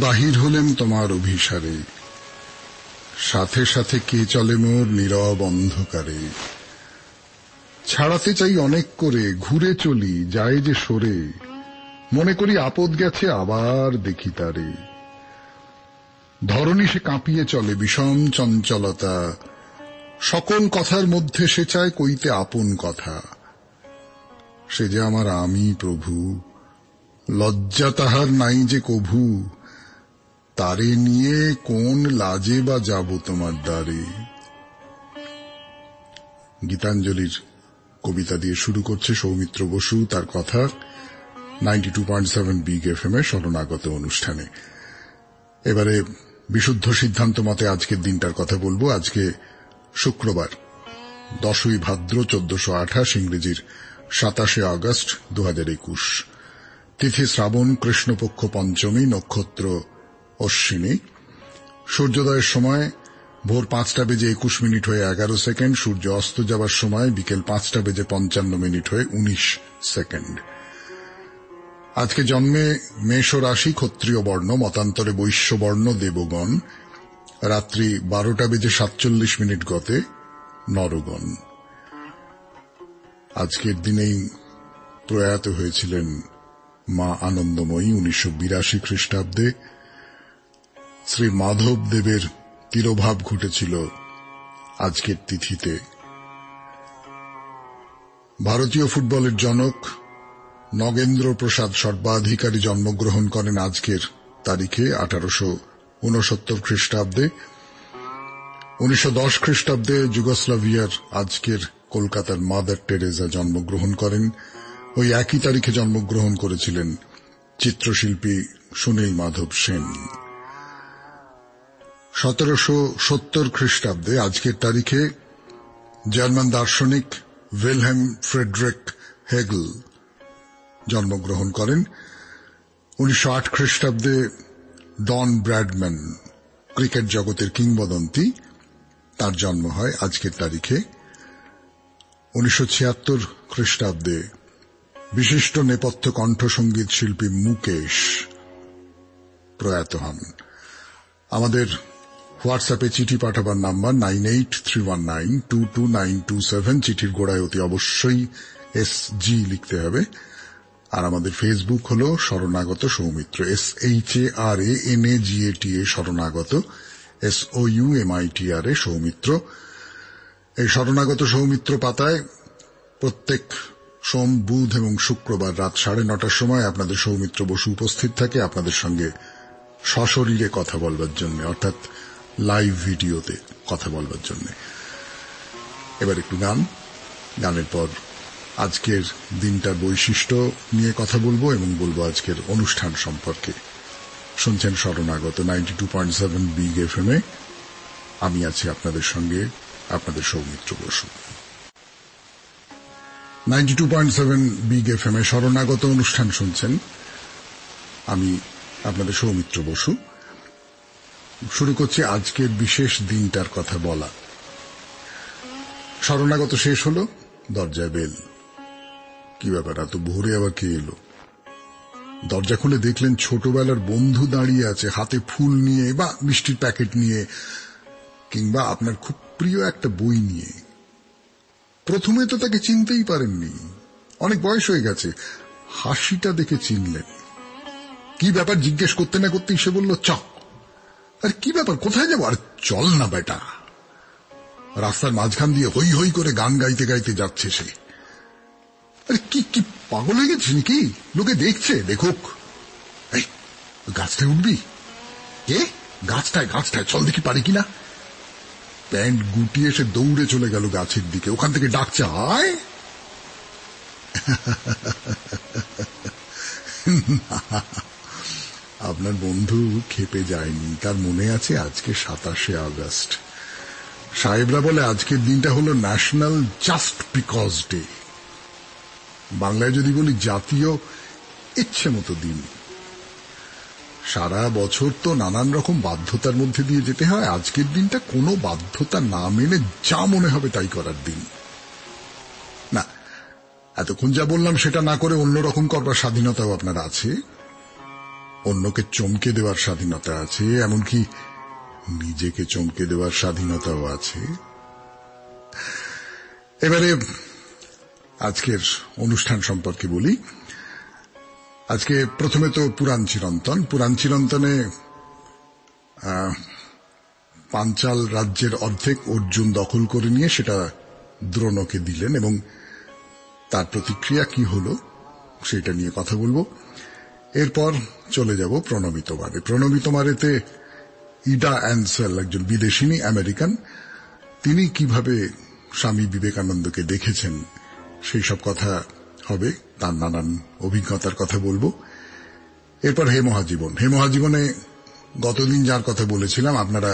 বাহির হলেম তোমার অভিসারে, সাথে সাথে কে চলে মোর নীরব অন্ধকারে। ছাড়াতে চাই অনেক করে, ঘুরে চলি যায় যে সরে, মনে করি আপদ গেছে আবার দেখি তারে। ধরণী সে কাঁপিয়ে চলে বিষম চঞ্চলতা, সকল কথার মধ্যে সে চায় কইতে আপন কথা। সে যে আমার আমি প্রভু, লজ্জা তাহার নাই যে কভু, তারে নিয়ে কোন লাজে বা যাব তোমার দ্বারে। গীতাঞ্জলির কবিতা দিয়ে শুরু করছে সৌমিত্র বসু তার কথা 92.7 বিগ এফএম এর শরণাগত অনুষ্ঠানে। এবারে বিশুদ্ধ সিদ্ধান্ত মতে আজকের দিনটার কথা বলবো। আজকে শুক্রবার 10ই ভাদ্র 1428, ইংরেজির 27শে আগস্ট 2021, তিথি শ্রাবণ, কৃষ্ণপক্ষ পঞ্চমী, নক্ষত্র অশ্বিনী। সূর্যোদয়ের সময় ভোর 5:21 হয়ে 11 সেকেন্ড, সূর্য অস্ত যাবার সময় বিকেল 5:55 হয়ে 19 সেকেন্ড। আজকে জন্মে মেষ রাশি, ক্ষত্রিয় বর্ণ, মতান্তরে বৈশ্য বর্ণ, দেবগণ। রাত্রি 12:47 গতে নরগণ। আজকের দিনেই প্রয়াত হয়েছিলেন মা আনন্দময়ী 1982 খ্রিস্টাব্দে। শ্রী মাধব দেবের তিরোভাব ঘটেছিল আজকের তিথিতে। ভারতীয় ফুটবলের জনক নগেন্দ্র প্রসাদ সর্বাধিকারী জন্মগ্রহণ করেন আজকের তারিখে 1869 খ্রিস্টাব্দে। 1910 খ্রিস্টাব্দে যুগোস্লাভিয়ার আজকের কলকাতার মাদার টেরেজা জন্মগ্রহণ করেন। ওই একই তারিখে জন্মগ্রহণ করেছিলেন চিত্রশিল্পী সুনীল মাধব সেন। 1770 খ্রিস্টাব্দে আজকের তারিখে জার্মান দার্শনিক উইলহেম ফ্রেডরিক হেগেল জন্মগ্রহণ করেন। 1908 খ্রিস্টাব্দে ডন ব্র্যাডম্যান, ক্রিকেট জগতের কিংবদন্তি, তার জন্ম হয় আজকের তারিখে। 1976 খ্রিস্টাব্দে বিশিষ্ট নেপথ্য কণ্ঠসঙ্গীত শিল্পী মুকেশ প্রয়াত হন। আমাদের হোয়াটসঅ্যাপে চিঠি পাঠাবার নাম্বার 9831922927, চিঠির গোড়ায় অতি অবশ্যই SG লিখতে হবে। আর আমাদের ফেসবুক হলো শরণাগত সৌমিত্র, SHARANAGATA শরণাগত, SOUMITRA সৌমিত্র। এই শরণাগত সৌমিত্র পাতায় প্রত্যেক সোম, বুধ এবং শুক্রবার রাত 9:30টার সময় আপনাদের সৌমিত্র বসু উপস্থিত থাকে আপনাদের সঙ্গে সশরীরে কথা বলবার জন্য, অর্থাৎ লাইভ ভিডিওতে কথা বলবার জন্য। এবার একটু গানের পর আজকের দিনটার বৈশিষ্ট্য নিয়ে কথা বলবো এবং বলবো আজকের অনুষ্ঠান সম্পর্কে। শুনছেন শরণাগত 92.7 বিগ এফএম এ। আমি আছি আপনাদের সঙ্গে, আপনাদের সৌমিত্র বসু। 92.7 বিগ এফএম এ শরণাগত অনুষ্ঠান শুনছেন। আমি আপনাদের সৌমিত্র বসু। শুরু করছি আজকের বিশেষ দিনটার কথা বলা। শরণাগত শেষ হলো, দরজায় বেল। কি ব্যাপার, এত ভোরে আবার কে এলো? দরজা খুলে দেখলেন ছোটবেলার বন্ধু দাঁড়িয়ে আছে, হাতে ফুল নিয়ে বা মিষ্টির প্যাকেট নিয়ে, কিংবা আপনার খুব প্রিয় একটা বই নিয়ে। প্রথমে তো তাকে চিনতেই পারেননি, অনেক বয়স হয়ে গেছে। হাসিটা দেখে চিনলেন। কি ব্যাপার জিজ্ঞেস করতে না করতেই সে বলল, চ। আর কি ব্যাপার, কোথায় যাবো? আর চল না বেটা। রাস্তার মাঝখান দিয়ে হই হই করে গান গাইতে গাইতে যাচ্ছে সে। আরে কি কি পাগল হয়ে গেছিস নাকি? লোকে দেখছে, দেখুক। এই গাছটায় উঠবি? এ গাছটায় গাছটায়, চল দেখি পারি কিনা। প্যান্ট গুটিয়ে সে দৌড়ে চলে গেল গাছের দিকে। ওখান থেকে ডাকছে, আয়। আপনার বন্ধু খেপে যায়নি, তার মনে আছে আজকে 27শে আগস্ট। সাহেবরা বলে আজকের দিনটা হলো ন্যাশনাল জাস্ট বিকজ ডে। বাংলায় যদি বলি জাতীয় ইচ্ছে মতো দিন। সারা বছর তো নানান রকম বাধ্যতার মধ্যে দিয়ে যেতে হয়, আজকের দিনটা কোনো বাধ্যতা না মেনে যা মনে হবে তাই করার দিন। না, এতক্ষণ যা বললাম সেটা না করে অন্যরকম করবার স্বাধীনতাও আপনার আছে। অন্যকে চমকে দেওয়ার স্বাধীনতা আছে, এমনকি নিজেকে চমকে দেওয়ার স্বাধীনতাও আছে। এবারে আজকের অনুষ্ঠান সম্পর্কে বলি। আজকে প্রথমে তো পুরাণ চিরন্তন। পুরাণ চিরন্তনে পাঞ্চাল রাজ্যের অর্ধেক অর্জুন দখল করে নিয়ে সেটা দ্রোণকে দিলেন এবং তার প্রতিক্রিয়া কি হলো সেটা নিয়ে কথা বলবো। এরপর চলে যাব প্রণমিতমারে। প্রণমিতমারেতে ইডা অ্যানসেল, একজন বিদেশিনী আমেরিকান, তিনি কিভাবে স্বামী বিবেকানন্দকে দেখেছেন সেই সব কথা হবে, তার নানান অভিজ্ঞতার কথা বলবো। এরপর হে মহাজীবন। হে মহাজীবনে গতদিন যার কথা বলেছিলাম আপনারা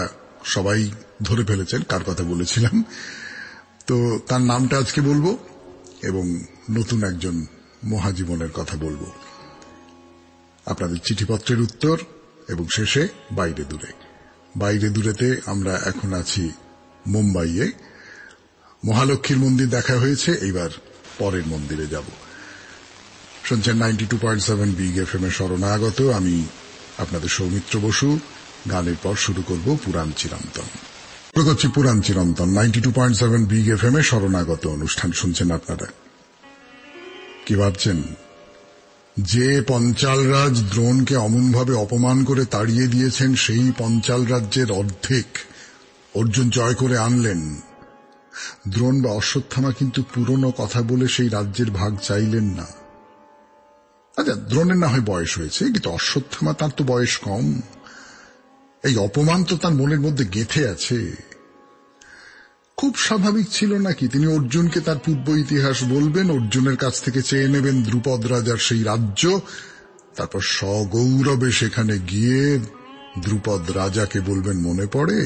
সবাই ধরে ফেলেছেন কার কথা বলেছিলাম, তো তার নামটা আজকে বলবো এবং নতুন একজন মহাজীবনের কথা বলবো। আপনাদের চিঠিপত্রের উত্তর এবং শেষে বাইরে দূরে। বাইরে দূরেতে আমরা এখন আছি মুম্বাইয়ে। মহালক্ষ্মীর মন্দির দেখা হয়েছে, এইবার পরের মন্দিরে যাব। শুনছেন 92.7 বিগ এফএম এর শরণাগত। আমি আপনাদের সৌমিত্র বসু। গানের পর শুরু করব পুরাণ চিরন্তন। শুরু করছি পুরাণ চিরন্তন 92.7 বিগ এফএম এর শরণাগত অনুষ্ঠান শুনছেন আপনারা। কি ভাবছেন? যে পঞ্চালরাজ দ্রোণকে অমনভাবে অপমান করে তাড়িয়ে দিয়েছেন, সেই পঞ্চাল রাজ্যের অর্ধেক অর্জুন জয় করে আনলেন। দ্রোণ বা অশ্বত্থামা কিন্তু পুরনো কথা বলে সেই রাজ্যের ভাগ চাইলেন না। আচ্ছা, দ্রোণের না হয় বয়স হয়েছে, কিন্তু অশ্বত্থামা তার তো বয়স কম। এই অপমান তো তার মনের মধ্যে গেঁথে আছে। খুব স্বাভাবিক ছিল নাকি তিনি অর্জুনকে তার পূর্ব ইতিহাস বলবেন, অর্জুনের কাছ থেকে চেয়ে নেবেন দ্রুপদ রাজার সেই রাজ্য, তারপর সগৌরবে সেখানে গিয়ে দ্রুপদ রাজাকে বলবেন মনে পড়ে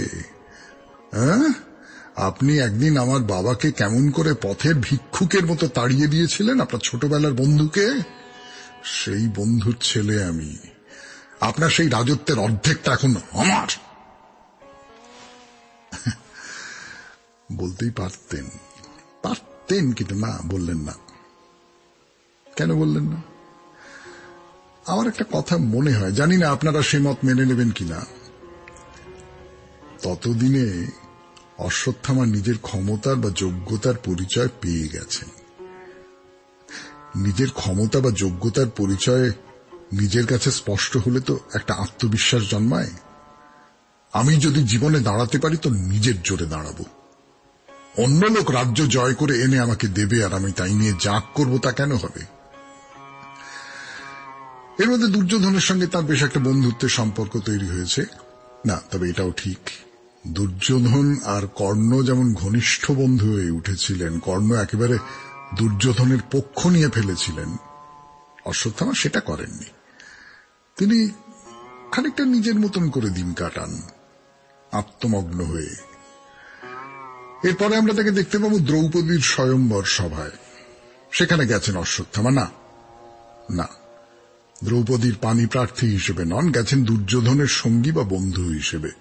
আপনি একদিন আমার বাবাকে কেমন করে পথের ভিক্ষুকের মতো তাড়িয়ে দিয়েছিলেন, আপনার ছোটবেলার বন্ধুকে? সেই বন্ধুর ছেলে আমি। আপনার সেই রাজত্বের অর্ধেকটা এখন আমার। বলতেই পারতেন, কিন্তু না, বললেন না। কেন বললেন না? আমার একটা কথা মনে হয়, জানি না আপনারা সে মত মেনে নেবেন কিনা, ততদিনে অশ্বত্থামা নিজের ক্ষমতার বা যোগ্যতার পরিচয় পেয়ে গেছেন। নিজের ক্ষমতা বা যোগ্যতার পরিচয় নিজের কাছে স্পষ্ট হলে তো একটা আত্মবিশ্বাস জন্মায়। আমি যদি জীবনে দাঁড়াতে পারি তো নিজের জোরে দাঁড়াবো। অন্য লোক রাজ্য জয় করে এনে আমাকে দেবে আর আমি তাই নিয়ে জাগ করব, তা কেন হবে? এর মধ্যে দুর্যোধনের সঙ্গে তার বেশ একটা বন্ধুত্বের সম্পর্ক তৈরি হয়েছে। না, তবে এটাও ঠিক, দুর্যোধন আর কর্ণ যেমন ঘনিষ্ঠ বন্ধু হয়ে উঠেছিলেন, কর্ণ একেবারে দুর্যোধনের পক্ষ নিয়ে ফেলেছিলেন, অশ্বত্থামা সেটা করেননি। তিনি খানিকটা নিজের মতন করে দিন কাটান, আত্মমগ্ন হয়ে। এরপরে আমরা তাকে দেখতে পাবো দ্রৌপদীর স্বয়ম্বর সভায়। সেখানে গেছেন অশ্বত্থামা? না, দ্রৌপদীর পানি প্রার্থী হিসেবে নন, গেছেন দুর্যোধনের সঙ্গী বা বন্ধু হিসেবে।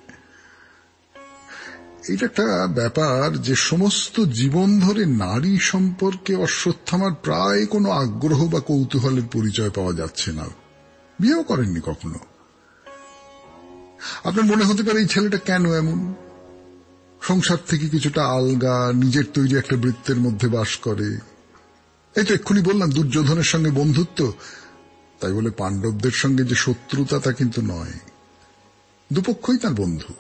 এটা একটা ব্যাপার যে সমস্ত জীবন ধরে নারী সম্পর্কে অশ্বত্থামার প্রায় কোনো আগ্রহ বা কৌতূহলের পরিচয় পাওয়া যাচ্ছে না। বিয়েও করেননি কখনো। আপনার মনে হতে পারে এই ছেলেটা কেন এমন, সংসার থেকে কিছুটা আলগা, নিজের তৈরি একটা বৃত্তের মধ্যে বাস করে। এই তো এক্ষুনি বললাম দুর্যোধনের সঙ্গে বন্ধুত্ব, তাই বলে পাণ্ডবদের সঙ্গে যে শত্রুতা তা কিন্তু নয়। দুপক্ষই তার বন্ধু।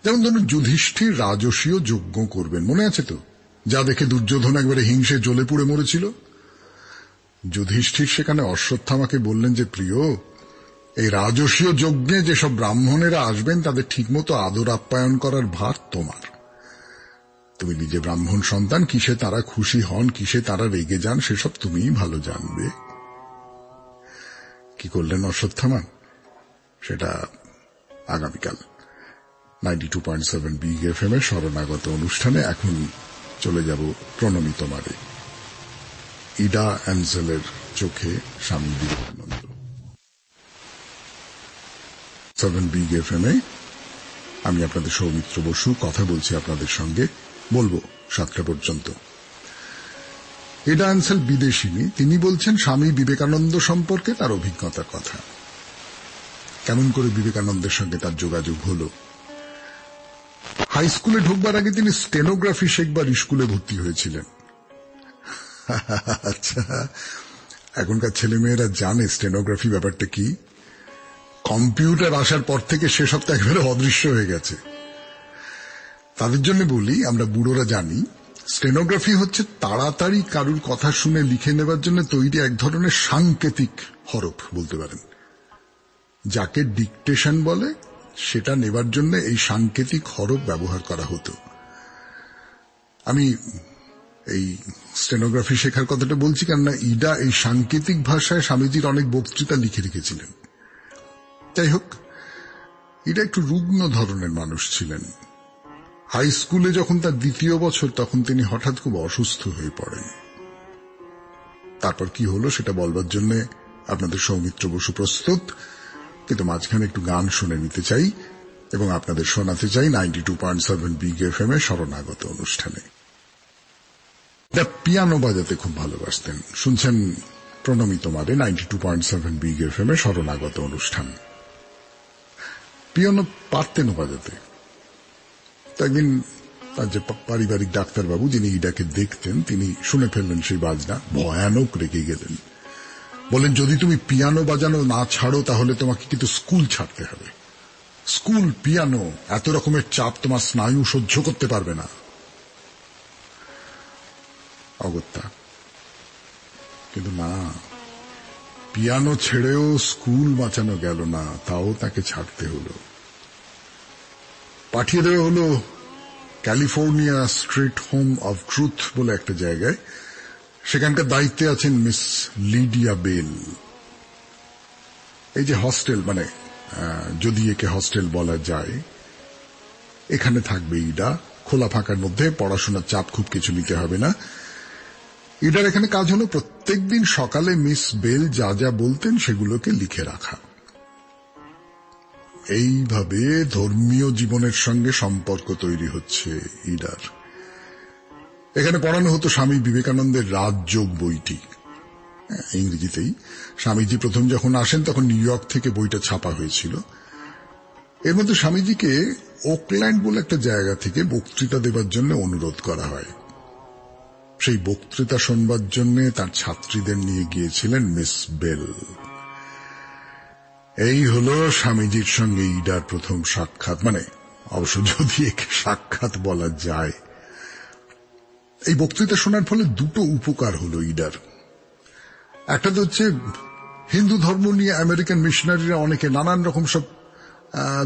যেমন ধরুন যুধিষ্ঠির রাজসীয় যজ্ঞ করবেন, মনে আছে তো? যা দেখে দুর্যোধন একবারে হিংসে জ্বলে পুড়ে মরেছিল। যুধিষ্ঠির সেখানে অশ্বত্থামাকে বললেন যে, প্রিয়, এই রাজসীয় যজ্ঞে যেসব ব্রাহ্মণেরা আসবেন তাদের ঠিকমতো আদর আপ্যায়ন করার ভার তোমার। তুমি নিজে ব্রাহ্মণ সন্তান, কিসে তারা খুশি হন, কিসে তারা রেগে যান, সেসব তুমিই ভালো জানবে। কি করলেন অশ্বত্থামা? সেটা আগামীকাল 92.7 বিগ এফএম এর শরণাগত অনুষ্ঠানে। এখন চলে যাব প্রণমিতমারে। ইডা অ্যানসেলের চোখে স্বামী বিবেকানন্দ। 7 বিগ এফএম এ আমি আপনাদের সৌমিত্র বসু কথা বলছি আপনাদের সঙ্গে, বলবো 7টা পর্যন্ত। ইডা অ্যানসেল বিদেশিনী, তিনি বলছেন স্বামী বিবেকানন্দ সম্পর্কে তার অভিজ্ঞতার কথা। কেমন করে বিবেকানন্দের সঙ্গে তার যোগাযোগ হলো। হাই স্কুলে ঢুকবার আগে তিনি স্টেনোগ্রাফি শেখবার স্কুলে ভর্তি হয়েছিলেন। আচ্ছা, এখনকার ছেলেমেয়েরা জানে স্টেনোগ্রাফি ব্যাপারটা কি? কম্পিউটার আসার পর থেকে সেসব তো একেবারে অদৃশ্য হয়ে গেছে। তাদের জন্য বলি, আমরা বুড়োরা জানি স্টেনোগ্রাফি হচ্ছে তাড়াতাড়ি কারুর কথা শুনে লিখে নেবার জন্য তৈরি এক ধরনের সাংকেতিক হরফ বলতে পারেন। যাকে ডিকটেশন বলে, সেটা নেবার জন্য এই সাংকেতিক হরফ ব্যবহার করা হতো। আমি এই স্টেনোগ্রাফি শেখার কথাটা বলছি কেননা ইডা এই সাংকেতিক ভাষায় স্বামীজির অনেক বক্তৃতা লিখে রেখেছিলেন। যাই হোক, ইডা একটু রুগ্ন ধরনের মানুষ ছিলেন। হাই স্কুলে যখন তার দ্বিতীয় বছর, তখন তিনি হঠাৎ খুব অসুস্থ হয়ে পড়েন। তারপর কি হলো সেটা বলবার জন্য আপনাদের সৌমিত্র বসু প্রস্তুত, কিন্তু মাঝখানে একটু গান শুনে নিতে চাই এবং আপনাদের শোনাতে চাই 92.7 বিগ এফএম এ শরণাগত অনুষ্ঠানে। পিয়ানো বাজাতে খুব ভালোবাসতেন। শুনছেন প্রণমী তোমারে 92.7 বিগ এফএম এ শরণাগত অনুষ্ঠান। পিয়ানো পারতেনও বাজাতে। একদিন তার যে পারিবারিক ডাক্তারবাবু, যিনি ইডাকে দেখতেন, তিনি শুনে ফেললেন সেই বাজনা, ভয়ানক রেগে গেলেন। বলেন, যদি তুমি পিয়ানো বাজানো না ছাড়ো তাহলে তোমাকে কিন্তু স্কুল ছাড়তে হবে। স্কুল, পিয়ানো, এত রকমের চাপ তোমার স্নায়ু সহ্য করতে পারবে না। অগত্যা। কিন্তু না, পিয়ানো ছেড়েও স্কুল বাঁচানো গেল না, তাও তাকে ছাড়তে হলো। পাঠিয়ে দেওয়া হলো California street home of truth বলে একটা জায়গায়। সেখানকার দায়িত্বে আছেন মিস লিডিয়া বেল। এই যে হস্টেল, মানে যদি একে হস্টেল বলা যায়, এখানে থাকবে ইডা। খোলা ফাঁকার মধ্যে, পড়াশোনার চাপ খুব কিছু নিতে হবে না। ইডার এখানে কাজ হলো প্রত্যেকদিন সকালে মিস বেল যা যা বলতেন সেগুলোকে লিখে রাখা। এইভাবে ধর্মীয় জীবনের সঙ্গে সম্পর্ক তৈরি হচ্ছে ইডার। এখানে পড়ানো হতো স্বামী বিবেকানন্দের রাজযোগ বইটি, ইংরেজিতেই। স্বামীজি প্রথম যখন আসেন তখন নিউ ইয়র্ক থেকে বইটা ছাপা হয়েছিল। এর মধ্যে স্বামীজিকে ওকল্যান্ড বলে একটা জায়গা থেকে বক্তৃতা দেবার জন্য অনুরোধ করা হয়। সেই বক্তৃতা শোনবার জন্য তার ছাত্রীদের নিয়ে গিয়েছিলেন মিস বেল। এই হলো স্বামীজির সঙ্গে ইডার প্রথম সাক্ষাৎ, মানে অবশ্য যদি একে সাক্ষাৎ বলা যায়। এই বক্তৃতা শোনার ফলে দুটো উপকার হলো ইডার। একটা তো হচ্ছে, হিন্দু ধর্ম নিয়ে আমেরিকান মিশনারিরা অনেকে নানান রকম সব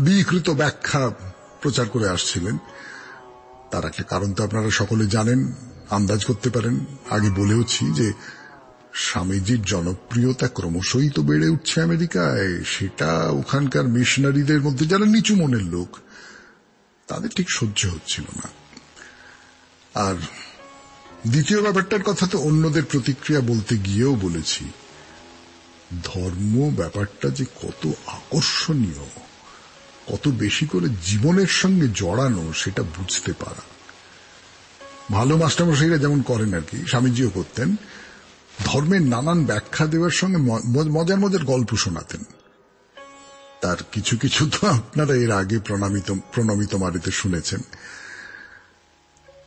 বিকৃত ব্যাখ্যা প্রচার করে আসছিলেন। তার একটা কারণ তো আপনারা সকলে জানেন, আন্দাজ করতে পারেন। আগে বলেওছি যে স্বামীজির জনপ্রিয়তা ক্রমশই তো বেড়ে উঠছে আমেরিকায়। সেটা ওখানকার মিশনারিদের মধ্যে যারা নিচু মনের লোক, তাদের ঠিক সহ্য হচ্ছিল না। আর দ্বিতীয় ব্যাপারটার কথা তো অন্যদের প্রতিক্রিয়া বলতে গিয়েও বলেছি। ধর্ম ব্যাপারটা যে কত আকর্ষণীয়, কত বেশি করে জীবনের সঙ্গে জড়ানো, সেটা বুঝতে পারা। ভালো মাস্টারমশাইরা যেমন করেন আর কি, স্বামীজিও করতেন। ধর্মের নানান ব্যাখ্যা দেওয়ার সঙ্গে মজার মজার গল্প শোনাতেন। তার কিছু কিছু তো আপনারা এর আগে প্রণমী তোমারেতে শুনেছেন।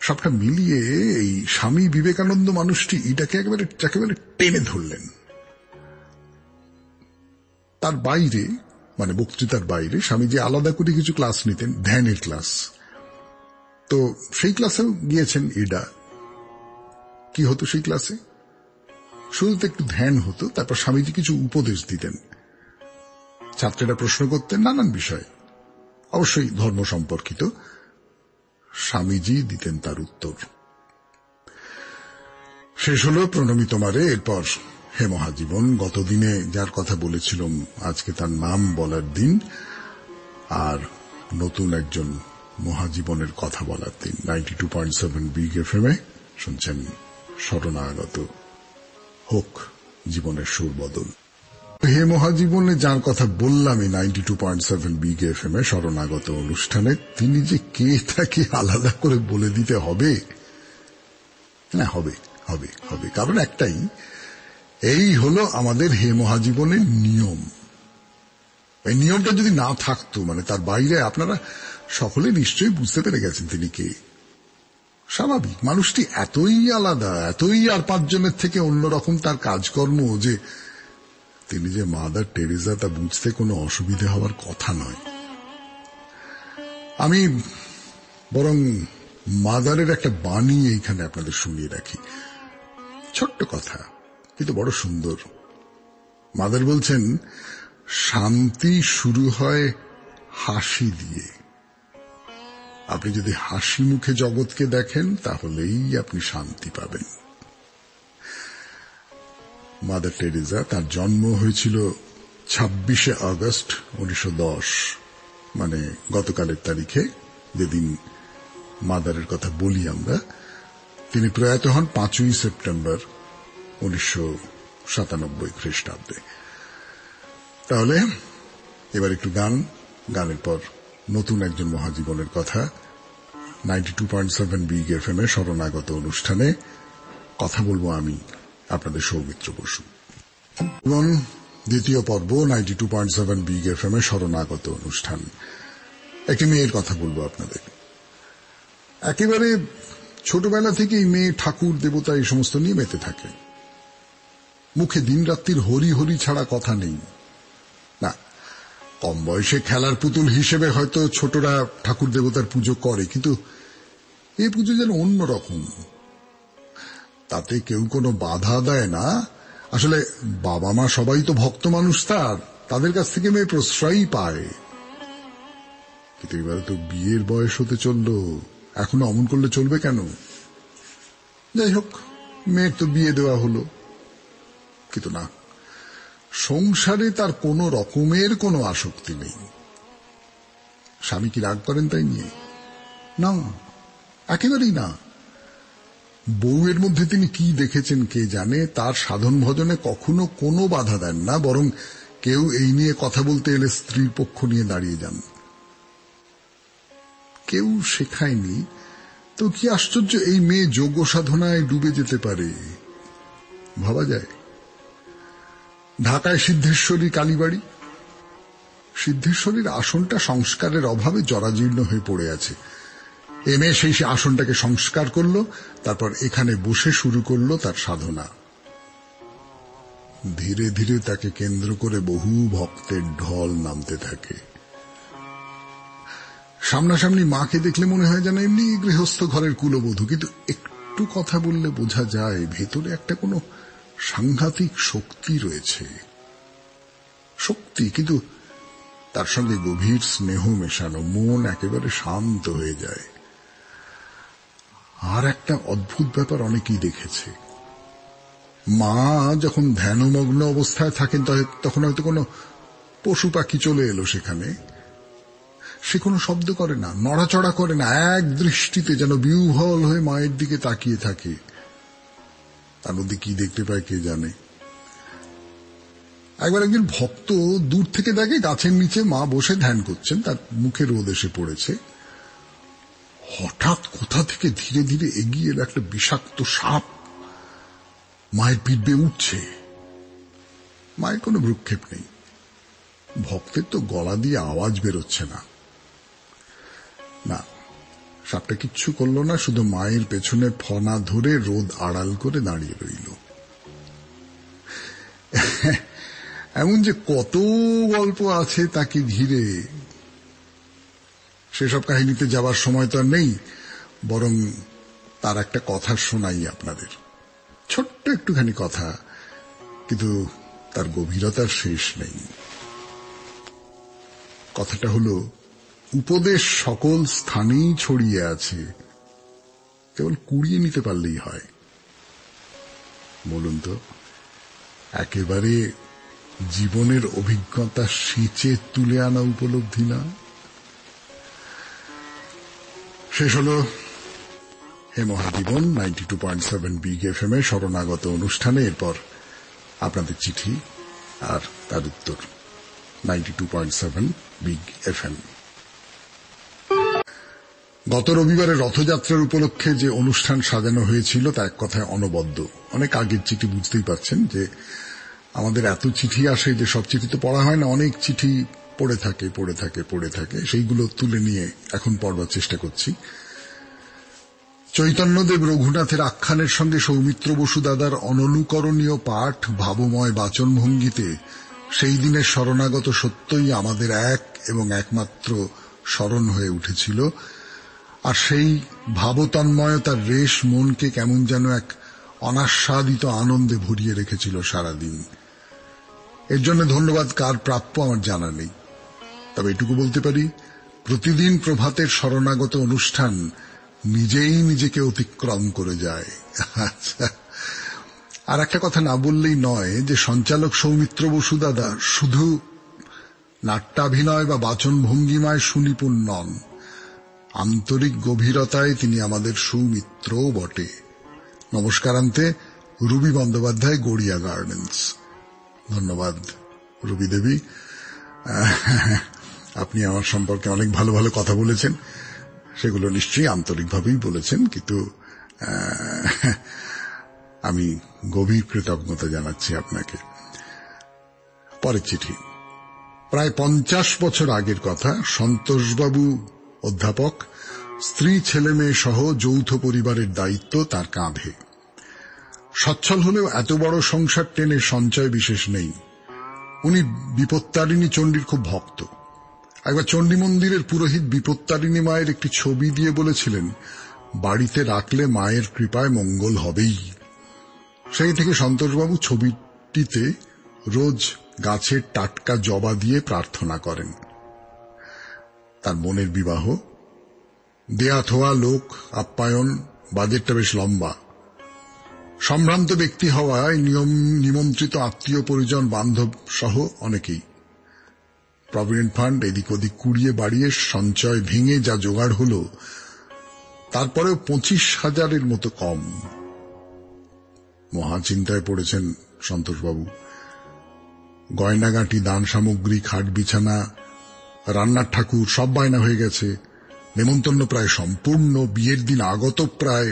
সবটা মিলিয়ে এই স্বামী বিবেকানন্দ মানুষটি এটাকে একেবারে টেনে ধরলেন। তার বাইরে, মানে বক্তৃতার বাইরে, স্বামীজি আলাদা করে কিছু ক্লাস নিতেন, ধ্যানের ক্লাস। তো সেই ক্লাসেও গিয়েছেন ইডা। কি হতো সেই ক্লাসে? শুরুতে একটু ধ্যান হতো, তারপর স্বামীজি কিছু উপদেশ দিতেন। ছাত্রীরা প্রশ্ন করতেন নানান বিষয়, অবশ্যই ধর্ম সম্পর্কিত। স্বামীজি দিতেন তার উত্তর। শেষ হলো প্রণমী তোমারে। এরপর হে মহাজীবন, গতদিনে যার কথা বলেছিলাম, আজকে তার নাম বলার দিন, আর নতুন একজন মহাজীবনের কথা বলার দিন। 92.7 বিগ এফএম এ শুনছেন শরণাগত। হোক জীবনের সুর বদল। হে মহাজীবনে যার কথা বললাম এই 92.7 বিগ এফএম এ শরণাগত অনুষ্ঠানে, তিনি যে কে তাকে আলাদা করে বলে দিতে হবে না? হবে হবে হবে, কারণ একটাই, এই হলো আমাদের হে মহাজীবনের নিয়ম। এই নিয়মটা যদি না থাকতো, মানে তার বাইরে, আপনারা সকলে নিশ্চয়ই বুঝতে পেরে গেছেন তিনি কে। স্বাভাবিক, মানুষটি এতই আলাদা, এতই আর পাঁচজনের থেকে অন্যরকম তার কাজকর্ম যে তিনি যে মাদার টেরেসা তা বুঝতে কোনো অসুবিধা হওয়ার কথা নয়। আমি বরং মাদারের একটা বাণী এইখানে আপনাদের শুনিয়ে রাখি। ছোট্ট কথা, কিন্তু বড় সুন্দর। মাদার বলছেন, শান্তি শুরু হয় হাসি দিয়ে। আপনি যদি হাসি মুখে জগৎকে দেখেন তাহলেই আপনি শান্তি পাবেন। মাদার টেরেসা, তার জন্ম হয়েছিল 26শে আগস্ট 1910, মানে গতকালের তারিখে, যেদিন মাদারের কথা বলি আমরা। তিনি প্রয়াত হন 5ই সেপ্টেম্বর 1997 খ্রিস্টাব্দে। তাহলে এবার একটু গানের পর নতুন একজন মহাজীবনের কথা। 92.7 বিগ এফএম এ শরণাগত অনুষ্ঠানে কথা বলবো আমি, আপনাদের সৌমিত্র বসু। এবং দ্বিতীয় পর্ব 92.7 বিগ এফএম এ শরণাগত অনুষ্ঠান। একটি মেয়ের কথা বলবো আপনাদের। একেবারে ছোটবেলা থেকেই মেয়ে ঠাকুর দেবতা এই সমস্ত নিয়ে মেতে থাকে। মুখে দিনরাত্রির হরি হরি ছাড়া কথা নেই। না, কম বয়সে খেলার পুতুল হিসেবে হয়তো ছোটরা ঠাকুর দেবতার পুজো করে, কিন্তু এই পুজো যেন অন্যরকম। তাতে কেউ কোনো বাধা দেয় না। আসলে বাবা মা সবাই তো ভক্ত মানুষ, তাদের কাছ থেকে মেয়ে প্রশ্রয়ই পায়। কিন্তু এবারে তো বিয়ের বয়স হতে চলল, এখনো অমন করলে চলবে কেন? যাই হোক, মেয়ের তো বিয়ে দেওয়া হলো। কিন্তু না, সংসারে তার কোনো রকমের কোনো আসক্তি নেই। স্বামী কি রাগ করেন তাই নিয়ে? না, একেবারেই না। বউয়ের মধ্যে তিনি কি দেখেছেন কে জানে, তার সাধন ভজনে কখনো কোনো বাধা দেন না, বরং কেউ এই নিয়ে কথা বলতে এলে স্ত্রীর পক্ষ নিয়ে দাঁড়িয়ে যান। কেউ শেখায়নি তো কি আশ্চর্য এই মেয়ে যোগ্য সাধনায় ডুবে যেতে পারে, ভাবা যায়। ঢাকায় সিদ্ধেশ্বরী কালীবাড়ি। সিদ্ধেশ্বরীর আসনটা সংস্কারের অভাবে জরাজীর্ণ হয়ে পড়ে আছে। এ মেয়ে সেই আসনটাকে সংস্কার করলো, তারপর এখানে বসে শুরু করলো তার সাধনা। ধীরে ধীরে তাকে কেন্দ্র করে বহু ভক্তের ঢল নামতে থাকে। সামনাসামনি মাকে দেখলে মনে হয় যেন এমনি গৃহস্থ ঘরের কুলবধূ, কিন্তু একটু কথা বললে বোঝা যায় ভেতরে একটা কোনো সাংঘাতিক শক্তি রয়েছে। শক্তি, কিন্তু তার সঙ্গে গভীর স্নেহ মেশানো। মন একেবারে শান্ত হয়ে যায়। আর একটা অদ্ভুত ব্যাপার অনেকেই দেখেছে, মা যখন ধ্যানমগ্ন অবস্থায় থাকেন তখন হয়তো কোনো পশু পাখি চলে এলো সেখানে, সে কোনো শব্দ করে না, নড়াচড়া করে না, এক দৃষ্টিতে যেন বিহ্বল হয়ে মায়ের দিকে তাকিয়ে থাকে। তার মধ্যে কি দেখতে পায় কে জানে। একবার একজন ভক্ত দূর থেকে দেখে গাছের নিচে মা বসে ধ্যান করছেন, তার মুখে রোদ এসে পড়েছে। হঠাৎ কোথা থেকে ধীরে ধীরে এগিয়ে এলো একটা বিষাক্ত সাপ, মায়ের পিঠ বেয়ে উঠছে। মায়ের কোনো ভ্রুক্ষেপ নেই, ভক্তের তো গলা দিয়ে আওয়াজ বেরোচ্ছে না। না, সাপটা কিচ্ছু করলো না, শুধু মায়ের পেছনে ফনা ধরে রোদ আড়াল করে দাঁড়িয়ে রইল। এমন যে কত গল্প আছে তাকে ঘিরে, সেসব কাহিনীতে যাবার সময় তো আর নেই, বরং তার একটা কথা শোনাই আপনাদের। ছোট্ট একটুখানি কথা, কিন্তু তার গভীরতার শেষ নেই। কথাটা হলো, উপদেশ সকল স্থানেই ছড়িয়ে আছে, কেবল কুড়িয়ে নিতে পারলেই হয়। বলুন তো, একেবারে জীবনের অভিজ্ঞতা সেচে তুলে আনা উপলব্ধি না? শেষ হলো হে মহাজীবন 92.7 বিগ এফএম এ শরণাগত অনুষ্ঠানে। এরপর আপনাদের চিঠি আর তার উত্তর। 92.7 বিগ এফএম। গত রবিবারে রথযাত্রার উপলক্ষে যে অনুষ্ঠান সাজানো হয়েছিল তা এক কথায় অনবদ্য। অনেক আগের চিঠি, বুঝতেই পারছেন যে আমাদের এত চিঠি আসে যে সব চিঠি তো পড়া হয় না। অনেক চিঠি পড়ে থাকে সেইগুলো তুলে নিয়ে এখন পড়বার চেষ্টা করছি। চৈতন্যদেব রঘুনাথের আখ্যানের সঙ্গে সৌমিত্র বসু দাদার অননুকরণীয় পাঠ ভাবময় বাচনভঙ্গিতে সেই দিনের শরণাগত সত্যই আমাদের এক এবং একমাত্র স্মরণ হয়ে উঠেছিল। আর সেই ভাবতন্ময়তার রেশ মনকে কেমন যেন এক অনাস্বাদিত আনন্দে ভরিয়ে রেখেছিল সারাদিন। এর জন্য ধন্যবাদ কার প্রাপ্য আমার জানা নেই, তবে এটুকু বলতে পারি প্রতিদিন প্রভাতের শরণাগত অনুষ্ঠান নিজেই নিজেকে অতিক্রম করে যায়। আচ্ছা, আর একটা কথা না বললেই নয় যে সঞ্চালক সৌমিত্র বসু দাদা শুধু নাট্যাভিনয় বা বাচন ভঙ্গিমায় সুনিপুণ নন, আন্তরিক গভীরতায় তিনি আমাদের সৌমিত্রও বটে। নমস্কারান্তে রুবি বন্দ্যোপাধ্যায়, গড়িয়া গার্ডেন্স। ধন্যবাদ রুবি দেবী, আপনি আমার সম্পর্কে অনেক ভালো ভালো কথা বলেছেন, সেগুলো নিশ্চয়ই আন্তরিকভাবেই বলেছেন, কিন্তু আমি গভীর কৃতজ্ঞতা জানাচ্ছি আপনাকে। পরের চিঠি, প্রায় 50 বছর আগের কথা। সন্তোষবাবু অধ্যাপক, স্ত্রী ছেলে মেয়ে সহ যৌথ পরিবারের দায়িত্ব তার কাঁধে। সচ্ছল হলেও এত বড় সংসার টেনে সঞ্চয় বিশেষ নেই। উনি বিপত্তারিণী চণ্ডীর খুব ভক্ত। একবার চণ্ডী মন্দিরের পুরোহিত বিপত্তারিণী মায়ের একটি ছবি দিয়ে বলেছিলেন, বাড়িতে রাখলে মায়ের কৃপায় মঙ্গল হবেই। সেই থেকে সন্তোষবাবু ছবিটিতে রোজ গাছের টাটকা জবা দিয়ে প্রার্থনা করেন। তার বোনের বিবাহ, দেয়া থোয়া লোক আপ্যায়ন, বাজেটটা বেশ লম্বা। সম্ভ্রান্ত ব্যক্তি হওয়ায় নিমন্ত্রিত আত্মীয় পরিজন বান্ধব সহ অনেকেই। প্রভিডেন্ট ফান্ড এদিক ওদিক কুড়িয়ে বাড়িয়ে সঞ্চয় ভেঙে যা জোগাড় হল, তারপরেও 25,000 মতো কম। মহাচিন্তায় পড়েছেন সন্তোষবাবু। গয়নাগাঁটি, দান সামগ্রী, খাট বিছানা, রান্নার ঠাকুর সব বায়না হয়ে গেছে। নেমন্তন্ন প্রায় সম্পূর্ণ, বিয়ের দিন আগত প্রায়,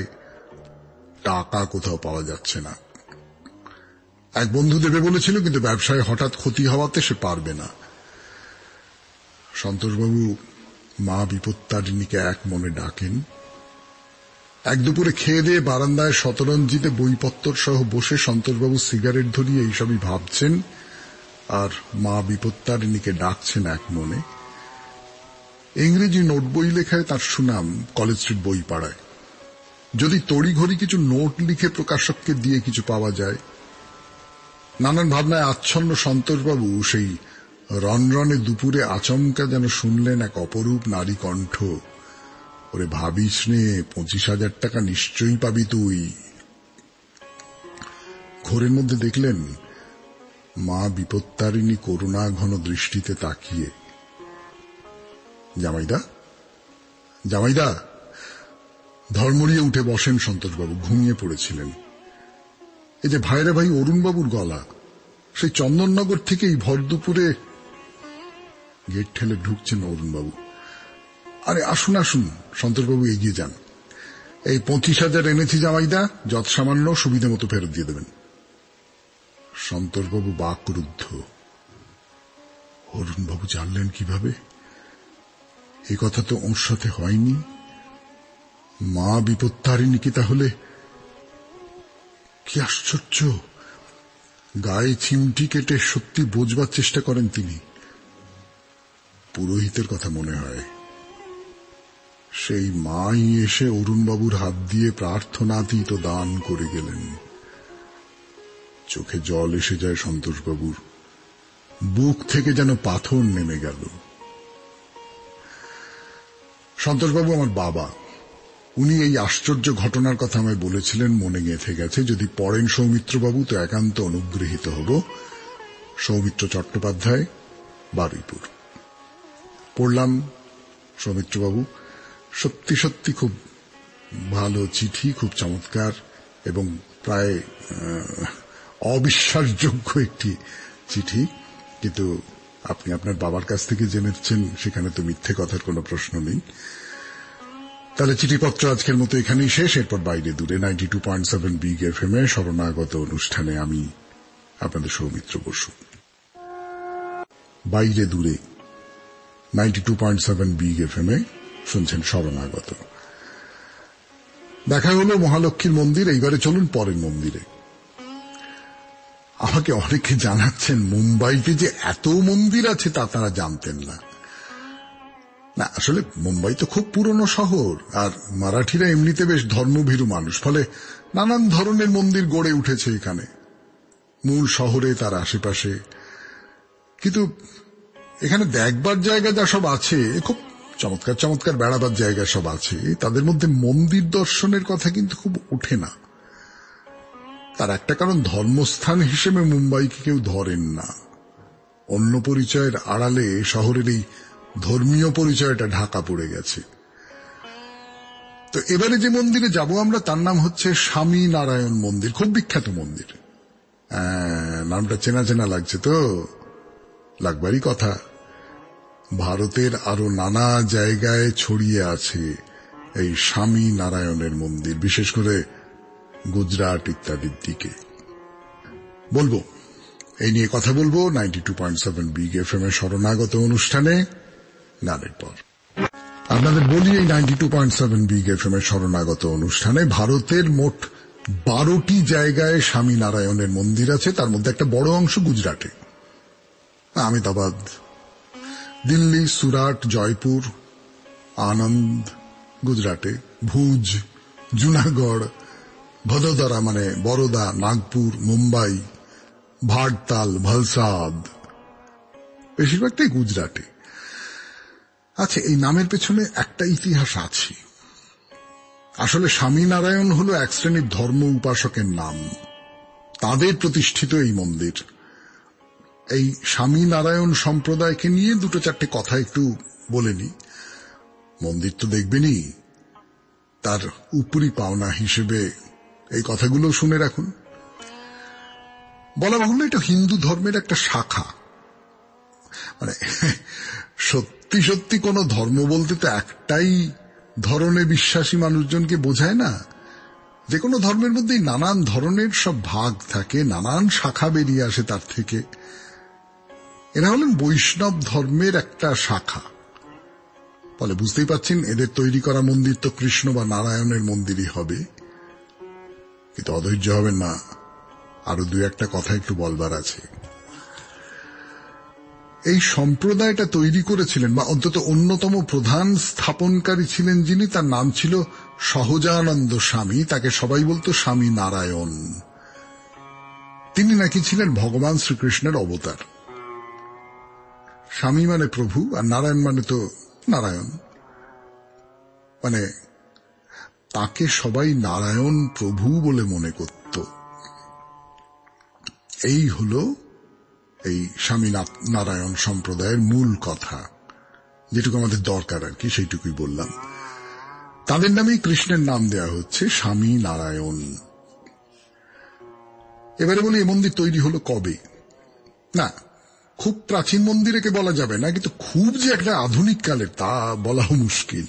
টাকা কোথাও পাওয়া যাচ্ছে না। এক বন্ধু দেবে বলেছিল, কিন্তু ব্যবসায় হঠাৎ ক্ষতি হওয়াতে সে পারবে না। সন্তোষবাবু মা বিপত্তারিণীকে এক মনে ডাকেন। এক দুপুরে খেয়ে দিয়ে বারান্দায় শতরঞ্জিতে বইপত্তর সহ বসে সন্তোষবাবু সিগারেট ধরিয়ে এইসবই ভাবছেন আর মা বিপত্তারিণীকে ডাকছেন এক মনে। ইংরেজি নোট বই লেখায় তার সুনাম কলেজ স্ট্রিট বই পাড়ায়। যদি তড়িঘড়ি কিছু নোট লিখে প্রকাশককে দিয়ে কিছু পাওয়া যায়। নানান ভাবনায় আচ্ছন্ন সন্তোষবাবু সেই রনরনে দুপুরে আচমকা যেন শুনলেন এক অপরূপ নারী কণ্ঠ, ওরে ভাবিস নে, 25,000 টাকা নিশ্চয়ই পাবি তুই। ঘোরের মধ্যে দেখলেন মা বিপত্তারিণী করুণা ঘন দৃষ্টিতে তাকিয়ে। জামাইদা, জামাইদা। ধর্মড়িয়ে উঠে বসেন সন্তোষবাবু। ঘুমিয়ে পড়েছিলেন। এই যে ভাইরা ভাই অরুণবাবুর গলা, সেই চন্দননগর থেকেই ভর দুপুরে। গেট ঠেলে ঢুকছেন অরুণবাবু। আরে আসুন আসুন। সন্তোষবাবু এগিয়ে যান। এই 25,000 এনেছি জামাইদা, যত সামান্য সুবিধা মতো ফেরত দিয়ে দেবেন। সন্তোষবাবু বাকরুদ্ধ। অরুণবাবু জানলেন কিভাবে? এ কথা তো ওর সাথে হয়নি। মা বিপত্তারিণী কি তাহলে? কি আশ্চর্য! গায়ে চিমটি কেটে সত্যি বোঝবার চেষ্টা করেন তিনি। পুরোহিতের কথা মনে হয়। সেই মাই এসে অরুণবাবুর হাত দিয়ে প্রার্থনাতীত দান করে গেলেন। চোখে জল এসে যায় সন্তোষবাবুর। বুক থেকে যেন পাথর নেমে গেল। সন্তোষবাবু আমার বাবা। উনি এই আশ্চর্য ঘটনার কথা আমায় বলেছিলেন, মনে গেঁথে গেছে। যদি পড়েন সৌমিত্রবাবু তো একান্ত অনুগৃহীত হব। সৌমিত্র চট্টোপাধ্যায়, বারুইপুর। পড়লাম সৌমিত্রবাবু। সত্যি সত্যি খুব ভালো চিঠি, খুব চমৎকার এবং প্রায় অবিশ্বাসযোগ্য একটি চিঠি। কিন্তু আপনি আপনার বাবার কাছ থেকে জেনেছেন, সেখানে তো মিথ্যে কথার কোনো প্রশ্ন নেই। তাহলে চিঠিপত্র আজকের মতো এখানেই শেষ। এরপর বাইরে দূরে 92.7 বিগ এফএম এ শরণাগত অনুষ্ঠানে আমি আপনাদের সৌমিত্র বসু। বাইরে দূরে 92.7 বিগ এফএম এ শুনছেন শরণাগত। দেখা হলো মহালক্ষ্মীর মন্দির। এইবারে চলুন পরের মন্দিরে। আমাকে অনেকে জানাচ্ছেন মুম্বাইতে যে এত মন্দির আছে তা তারা জানতেন না। না, আসলে মুম্বাই তো খুব পুরনো শহর, আর মারাঠিরা এমনিতে বেশ ধর্মভীরু মানুষ, ফলে নানান ধরনের মন্দির গড়ে উঠেছে এখানে, মূল শহরে তার আশেপাশে। কিন্তু এখানে দেখবার জায়গা যা সব আছে, খুব চমৎকার চমৎকার বেড়াবার জায়গা সব আছে, তাদের মধ্যে মন্দির দর্শনের কথা কিন্তু খুব ওঠে না। তার একটা কারণ, ধর্মস্থান হিসেবে মুম্বাইকে কেউ ধরেন না। অন্য পরিচয়ের আড়ালে শহরের এই ধর্মীয় পরিচয়টা ঢাকা পড়ে গেছে। তো এবারে যে মন্দিরে যাব আমরা, তার নাম হচ্ছে স্বামী নারায়ণ মন্দির। খুব বিখ্যাত মন্দির। নামটা চেনা চেনা লাগছে তো? লাগবারই কথা। ভারতের আরো নানা জায়গায় ছড়িয়ে আছে এই স্বামী নারায়ণের মন্দির, বিশেষ করে গুজরাট ইত্যাদির দিকে। বলবো, এই নিয়ে কথা বলবো 92.7 বিগ এফএম এর শরণাগত অনুষ্ঠানে গানের পর। আপনাদের বলি, এই 92.7 বিগ এফএম এর শরণাগত অনুষ্ঠানে ভারতের মোট 12টি জায়গায় স্বামী নারায়ণের মন্দির আছে। তার মধ্যে একটা বড় অংশ গুজরাটে, আহমেদাবাদ, দিল্লি, সুরাট, জয়পুর, আনন্দ গুজরাটে, ভুজ, জুনাগড়, ভদোদরা মানে বরোদা, নাগপুর, মুম্বাই, ভাড়তাল, ভলসাদ, বেশিরভাগটাই গুজরাটে। আচ্ছা, এই নামের পেছনে একটা ইতিহাস আছে। আসলে স্বামী নারায়ণ হল এক শ্রেণীর ধর্ম উপাসকের নাম, তাদের প্রতিষ্ঠিত এই মন্দির। এই স্বামী নারায়ণ সম্প্রদায়কে নিয়ে দুটো চারটে কথা একটু বলে নি। মন্দির তো দেখবেনই, তার উপরি পাওনা হিসেবে এই কথাগুলো শুনে রাখুন। বলা বাহুল্য, এটা হিন্দু ধর্মের একটা শাখা। মানে সত্যি সত্যি কোন ধর্ম বলতে তো একটাই ধরনের বিশ্বাসী মানুষজনকে বোঝায় না। যে কোনো ধর্মের মধ্যেই নানান ধরনের সব ভাগ থাকে, নানান শাখা বেরিয়ে আসে তার থেকে। এরা হলেন বৈষ্ণব ধর্মের একটা শাখা। ফলে বুঝতেই পাচ্ছেন, এদের তৈরি করা মন্দির তো কৃষ্ণ বা নারায়ণের মন্দিরই হবে। কিন্তু অধৈর্য হবেন না, আরো দু একটা কথা একটু বলবার আছে। এই সম্প্রদায়টা তৈরি করেছিলেন, বা অন্তত অন্যতম প্রধান স্থাপনকারী ছিলেন যিনি, তার নাম ছিল সহজানন্দ স্বামী। তাকে সবাই বলতো স্বামী নারায়ণ। তিনি নাকি ছিলেন ভগবান শ্রীকৃষ্ণের অবতার। স্বামী মানে প্রভু, আর নারায়ণ মানে তো নারায়ণ। মানে তাকে সবাই নারায়ণ প্রভু বলে মনে করত। এই হলো এই স্বামী নারায়ণ সম্প্রদায়ের মূল কথা, যেটুকু আমাদের দরকার আর কি, সেইটুকুই বললাম। তাদের নামেই কৃষ্ণের নাম দেয়া হচ্ছে স্বামী নারায়ণ। এবারে বলি, এই মন্দির তৈরি হলো কবে? না, খুব প্রাচীন মন্দির একে বলা যাবে না, কিন্তু খুব যে একটা আধুনিক কালের তা বলাও মুশকিল।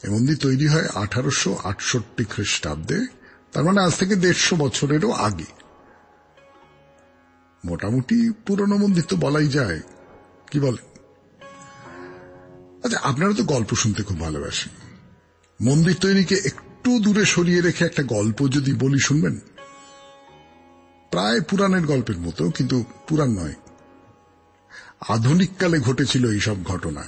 এই মন্দির তৈরি হয় 1868 খ্রিস্টাব্দে, তার মানে আজ থেকে 150 বছরেরও আগে। মোটামুটি পুরনো মন্দির তো বলাই যায়, কি বলে? আচ্ছা, আপনারা তো গল্প শুনতে খুব ভালোবাসেন। মন্দির তৈরিকে একটু দূরে সরিয়ে রেখে একটা গল্প যদি বলি, শুনবেন? প্রায় পুরাণের গল্পের মতো, কিন্তু পুরাণ নয়, আধুনিক কালে ঘটেছিল এইসব ঘটনা।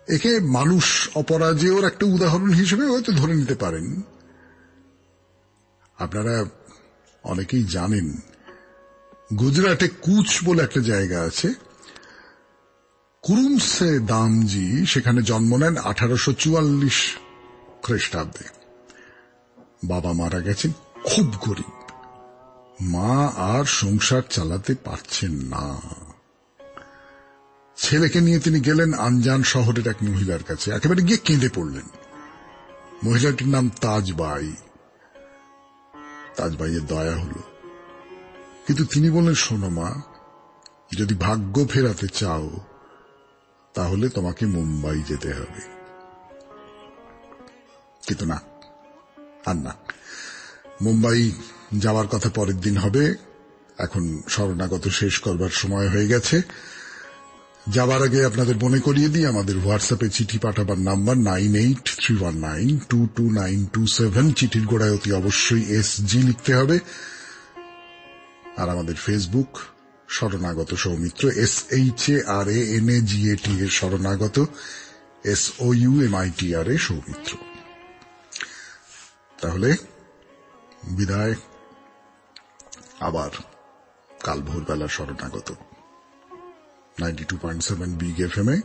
একে মানুষ অপরাজেয়র একটা উদাহরণ হিসেবে হয়তো ধরে নিতে পারেন। আপনারা অনেকেই জানেন, গুজরাটে কুচ বলে একটা জায়গা আছে। কুরুমসে দামজি সেখানে জন্ম নেন 1844 খ্রিস্টাব্দে। বাবা মারা গেছেন, খুব গরিব। মা আর সংসার চালাতে পারছেন না। ছেলেকে নিয়ে তিনি গেলেন আনজান শহরের এক মহিলার কাছে। একেবারে গিয়ে কেঁদে পড়লেন। মহিলাটির নাম তাজবাই। তাজবাইয়ের দয়া হল, কিন্তু তিনি বললেন, শোনো মা, যদি ভাগ্য ফেরাতে চাও তাহলে তোমাকে মুম্বাই যেতে হবে। কিন্তু না, আর না, মুম্বাই যাওয়ার কথা পরের দিন হবে। এখন শরণাগত শেষ করবার সময় হয়ে গেছে। যাবার আগে আপনাদের মনে করিয়ে দিই, আমাদের হোয়াটসঅ্যাপে চিঠি পাঠাবার নাম্বার 9831922927। চিঠির গোড়ায় অতি অবশ্যই SG লিখতে হবে। আর আমাদের ফেসবুক শরণাগত সৌমিত্র, SHARANAGAT এর শরণাগত, SOUMITR সৌমিত্র। তাহলে বিদায়, আবার কাল ভোরবেলা শরণাগত 92.7 বিগ FM-এ।